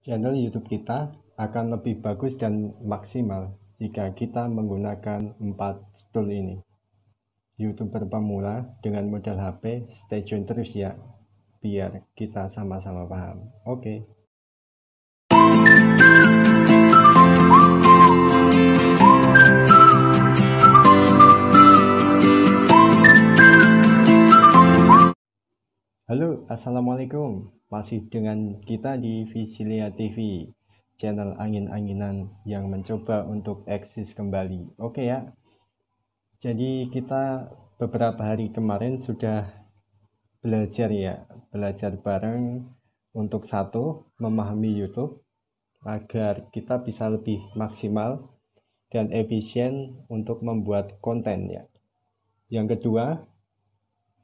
Channel YouTube kita akan lebih bagus dan maksimal jika kita menggunakan 4 tool ini. YouTuber pemula dengan modal HP, stay tune terus ya, biar kita sama-sama paham. Oke. Halo, assalamualaikum. Masih dengan kita di Visilia TV, channel angin-anginan yang mencoba untuk eksis kembali. Oke ya. Jadi kita beberapa hari kemarin sudah belajar bareng untuk satu, memahami YouTube agar kita bisa lebih maksimal dan efisien untuk membuat konten ya. Yang kedua,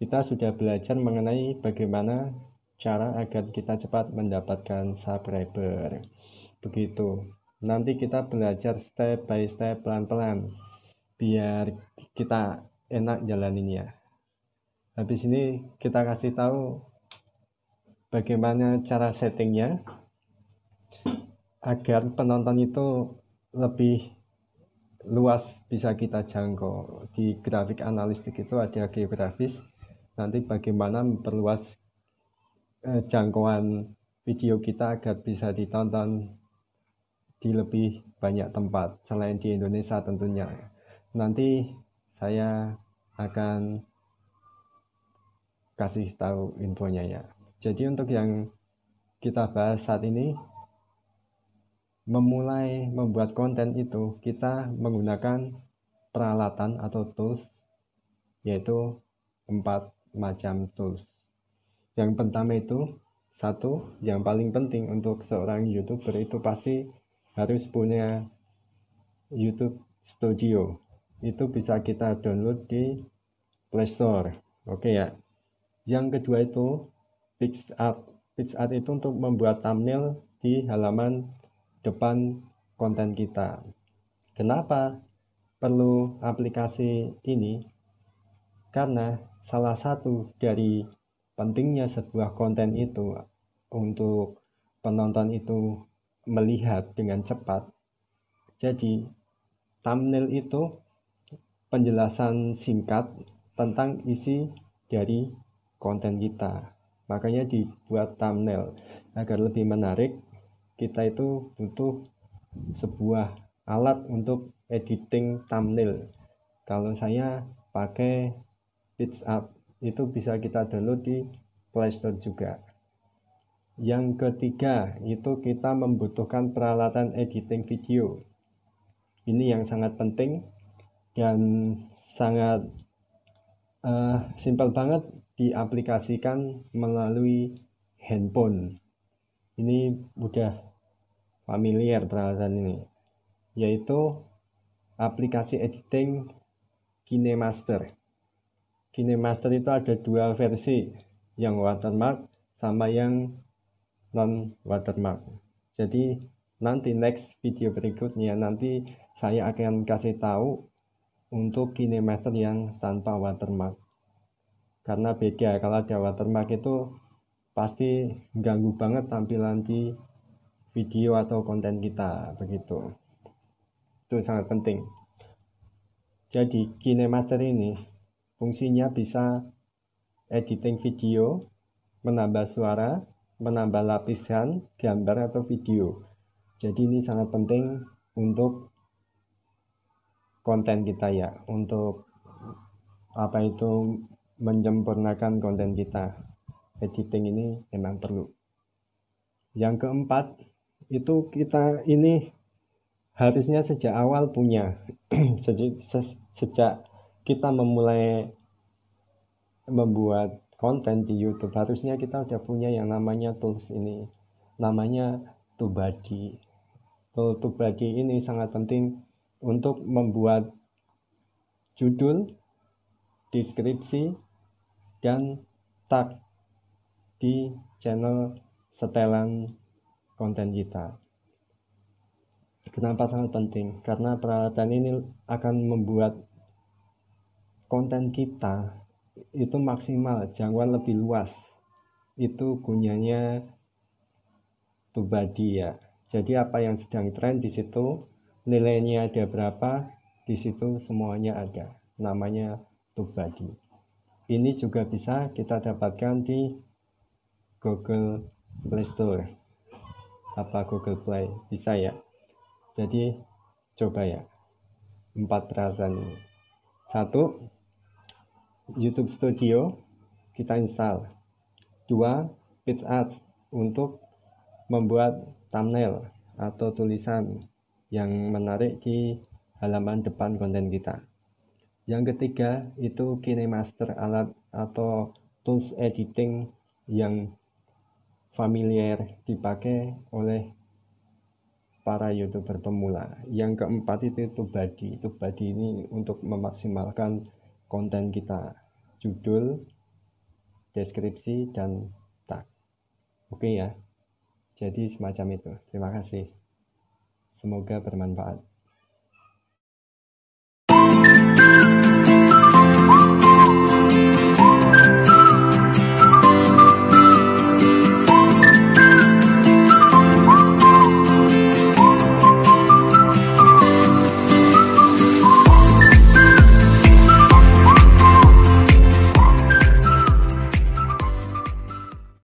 kita sudah belajar mengenai bagaimana cara agar kita cepat mendapatkan subscriber. Begitu. Nanti kita belajar step by step pelan-pelan biar kita enak jalaninnya. Habis ini kita kasih tahu bagaimana cara settingnya agar penonton itu lebih luas bisa kita jangkau. Di grafik analitik itu ada geografis. Nanti bagaimana memperluas jangkauan video kita agar bisa ditonton di lebih banyak tempat selain di Indonesia tentunya. Nanti saya akan kasih tahu infonya ya. Jadi untuk yang kita bahas saat ini, memulai membuat konten itu kita menggunakan peralatan atau tools, yaitu 4 macam tools. Yang pertama itu, satu, yang paling penting untuk seorang YouTuber itu pasti harus punya YouTube Studio. Itu bisa kita download di Play Store. Oke ya. Yang kedua itu PicsArt. PicsArt itu untuk membuat thumbnail di halaman depan konten kita. Kenapa perlu aplikasi ini? Karena salah satu dari pentingnya sebuah konten itu untuk penonton itu melihat dengan cepat. Jadi thumbnail itu penjelasan singkat tentang isi dari konten kita. Makanya dibuat thumbnail agar lebih menarik. Kita itu butuh sebuah alat untuk editing thumbnail. Kalau saya pakai PicsArt, itu bisa kita download di Play Store juga. Yang ketiga itu kita membutuhkan peralatan editing video. Ini yang sangat penting dan sangat simpel banget diaplikasikan melalui handphone. Ini udah familiar peralatan ini, yaitu aplikasi editing KineMaster. KineMaster itu ada 2 versi, yang watermark sama yang non watermark. Jadi nanti next video berikutnya nanti saya akan kasih tahu untuk KineMaster yang tanpa watermark. Karena beda, kalau ada watermark itu pasti ganggu banget tampilan di video atau konten kita, begitu. Itu sangat penting. Jadi KineMaster ini fungsinya bisa editing video, menambah suara, menambah lapisan gambar atau video. Jadi ini sangat penting untuk konten kita ya, untuk apa itu menyempurnakan konten kita. Editing ini memang perlu. Yang keempat itu kita ini harusnya sejak awal punya sejak kita memulai membuat konten di YouTube, harusnya kita udah punya yang namanya tools ini, namanya TubeBuddy. TubeBuddy ini sangat penting untuk membuat judul, deskripsi, dan tag di channel setelan konten kita. Kenapa sangat penting? Karena peralatan ini akan membuat konten kita itu maksimal, jangkauan lebih luas. Itu gunanya TubeBuddy ya. Jadi apa yang sedang tren di situ, nilainya ada berapa, di situ semuanya ada. Namanya TubeBuddy. Ini juga bisa kita dapatkan di Google Play Store. Google Play, bisa ya. Jadi coba ya. 4 peralatan ini. 1. YouTube Studio kita install. 2. PixArt untuk membuat thumbnail atau tulisan yang menarik di halaman depan konten kita. Yang ketiga itu KineMaster, alat atau tools editing yang familiar dipakai oleh para YouTuber pemula. Yang keempat itu TubeBuddy. TubeBuddy ini untuk memaksimalkan konten kita, judul, deskripsi, dan tag. Oke ya. Jadi semacam itu. Terima kasih. Semoga bermanfaat.